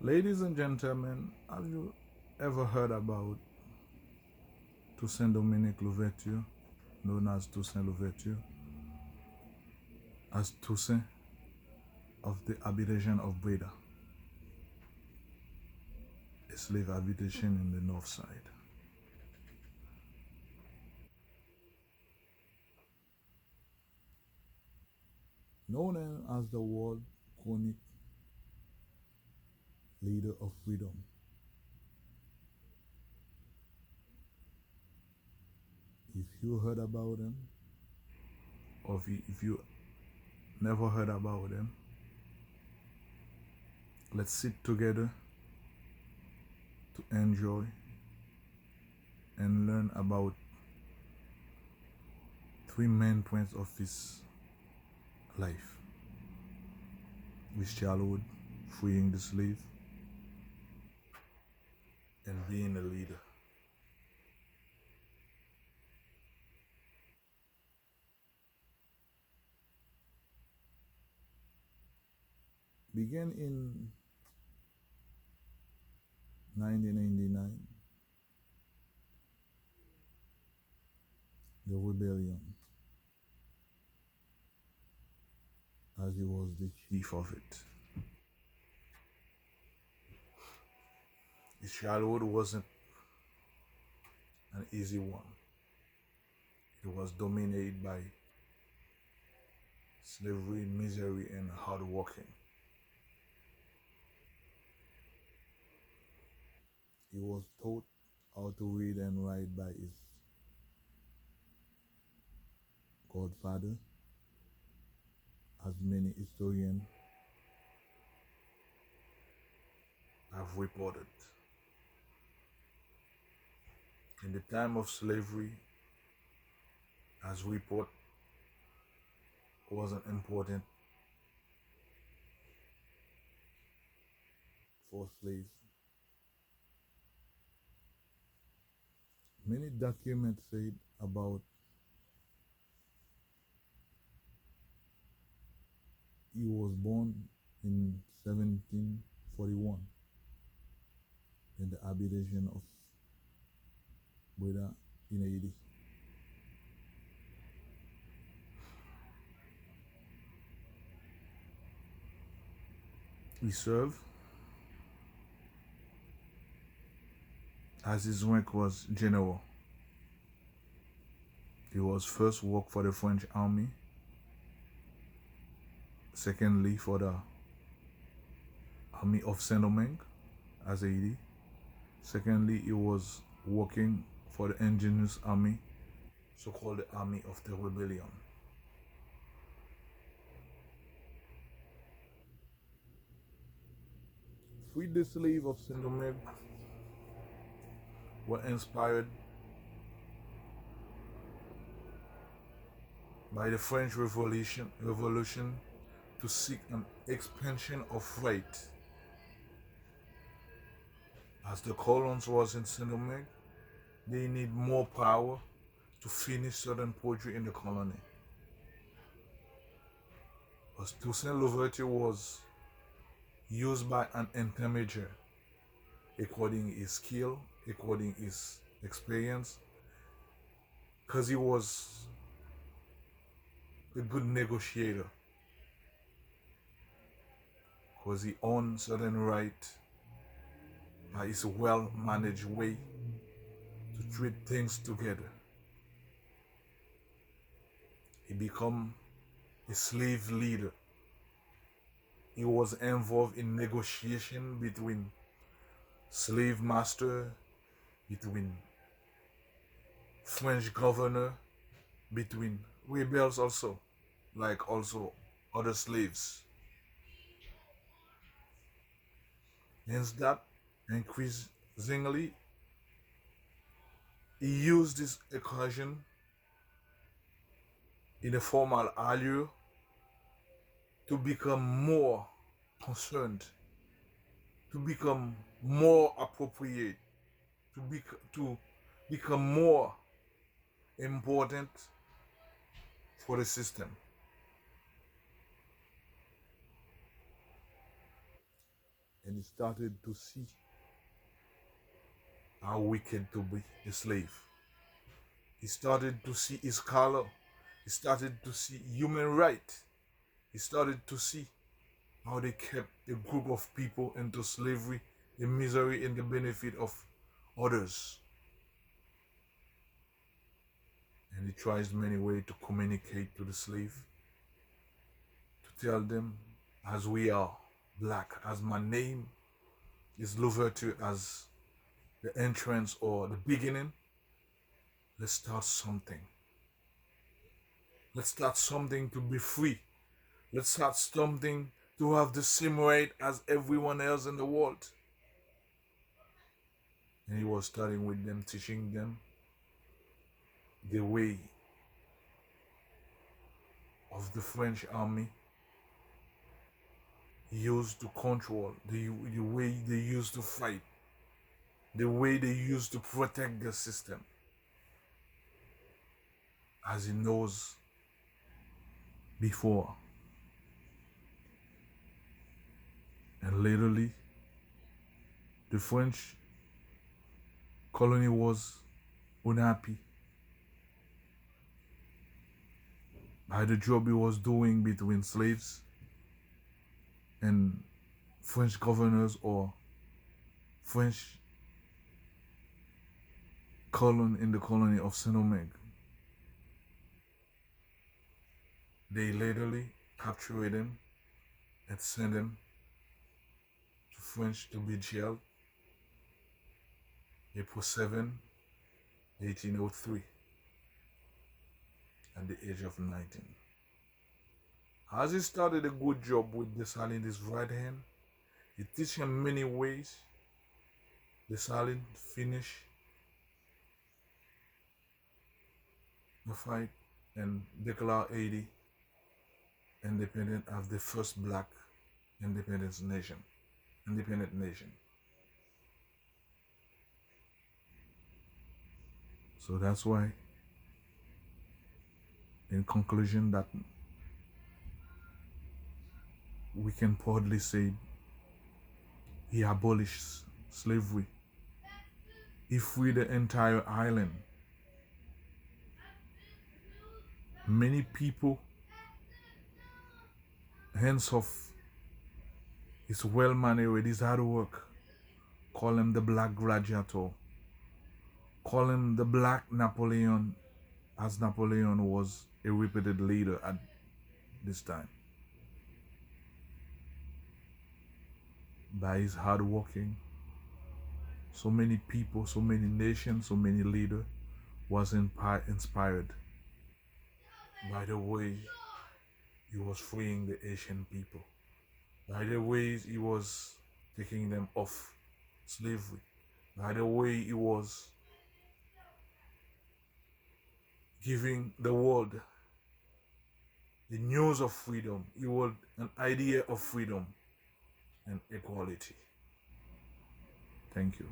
Ladies and gentlemen, have you ever heard about Toussaint Dominique Louverture, known as Toussaint Louverture, as Toussaint of the habitation of Breda, a slave habitation in the north side? Known as the world chronic leader of freedom, if you heard about him, or if you never heard about him, let's sit together to enjoy and learn about three main points of his life: his childhood, freeing the slave, and being a leader. Began in 1999, the rebellion, as he was the chief of it. His childhood wasn't an easy one. It was dominated by slavery, misery, and hard working. He was taught how to read and write by his godfather, as many historians have reported. In the time of slavery, as report wasn't important for slaves. Many documents said about he was born in 1741 in the habitation of Breda in Haiti. He served as his rank was general. He was first worked for the French army, secondly for the army of Saint-Domingue as Haiti. Secondly, he was working for the indigenous army, so-called the army of the rebellion. Free the slave of Saint-Domingue were inspired by the French Revolution to seek an expansion of right. As the colons was in Saint-Domingue, they need more power to finish certain projects in the colony. As Toussaint Louverture was used by an intermediary, according his skill, according his experience, because he was a good negotiator, because he owned certain right by his well-managed way to treat things together. He became a slave leader. He was involved in negotiation between slave master, between French governor, between rebels also, like also other slaves. Hence that increasingly he used this occasion in a formal allure to become more concerned, to become more appropriate, to become more important for the system. And and he started to see how wicked to be a slave. He started to see his color. He started to see human right. He started to see how they kept a group of people into slavery, the misery and the benefit of others. And he tries many ways to communicate to the slave, to tell them, as we are black, as my name is Louverture, as the entrance or the beginning, let's start something. Let's start something to be free. Let's start something to have the same right as everyone else in the world. And he was starting with them, teaching them the way of the French army used to control, the way they used to fight, the way they used to protect the system. As he knows before. And literally, the French colony was unhappy by the job he was doing between slaves and French governors or French colon in the colony of Saint-Domingue. They literally captured him and sent him to French to be jailed April 7, 1803 at the age of 19. As he started a good job with Dessalines in his right hand, he teach him many ways. Dessalines finished the fight and declared Haiti independent as the first black independent nation. So that's why, in conclusion, that we can proudly say he abolished slavery. He freed the entire island. Many people, henceforth, his well-mannered, his hard work, call him the Black Gladiator, call him the Black Napoleon, as Napoleon was a reputed leader at this time. By his hard working, so many people, so many nations, so many leaders was inspired by the way he was freeing the Asian people, by the ways he was taking them off slavery, by the way he was giving the world the news of freedom, he was an idea of freedom and equality. Thank you.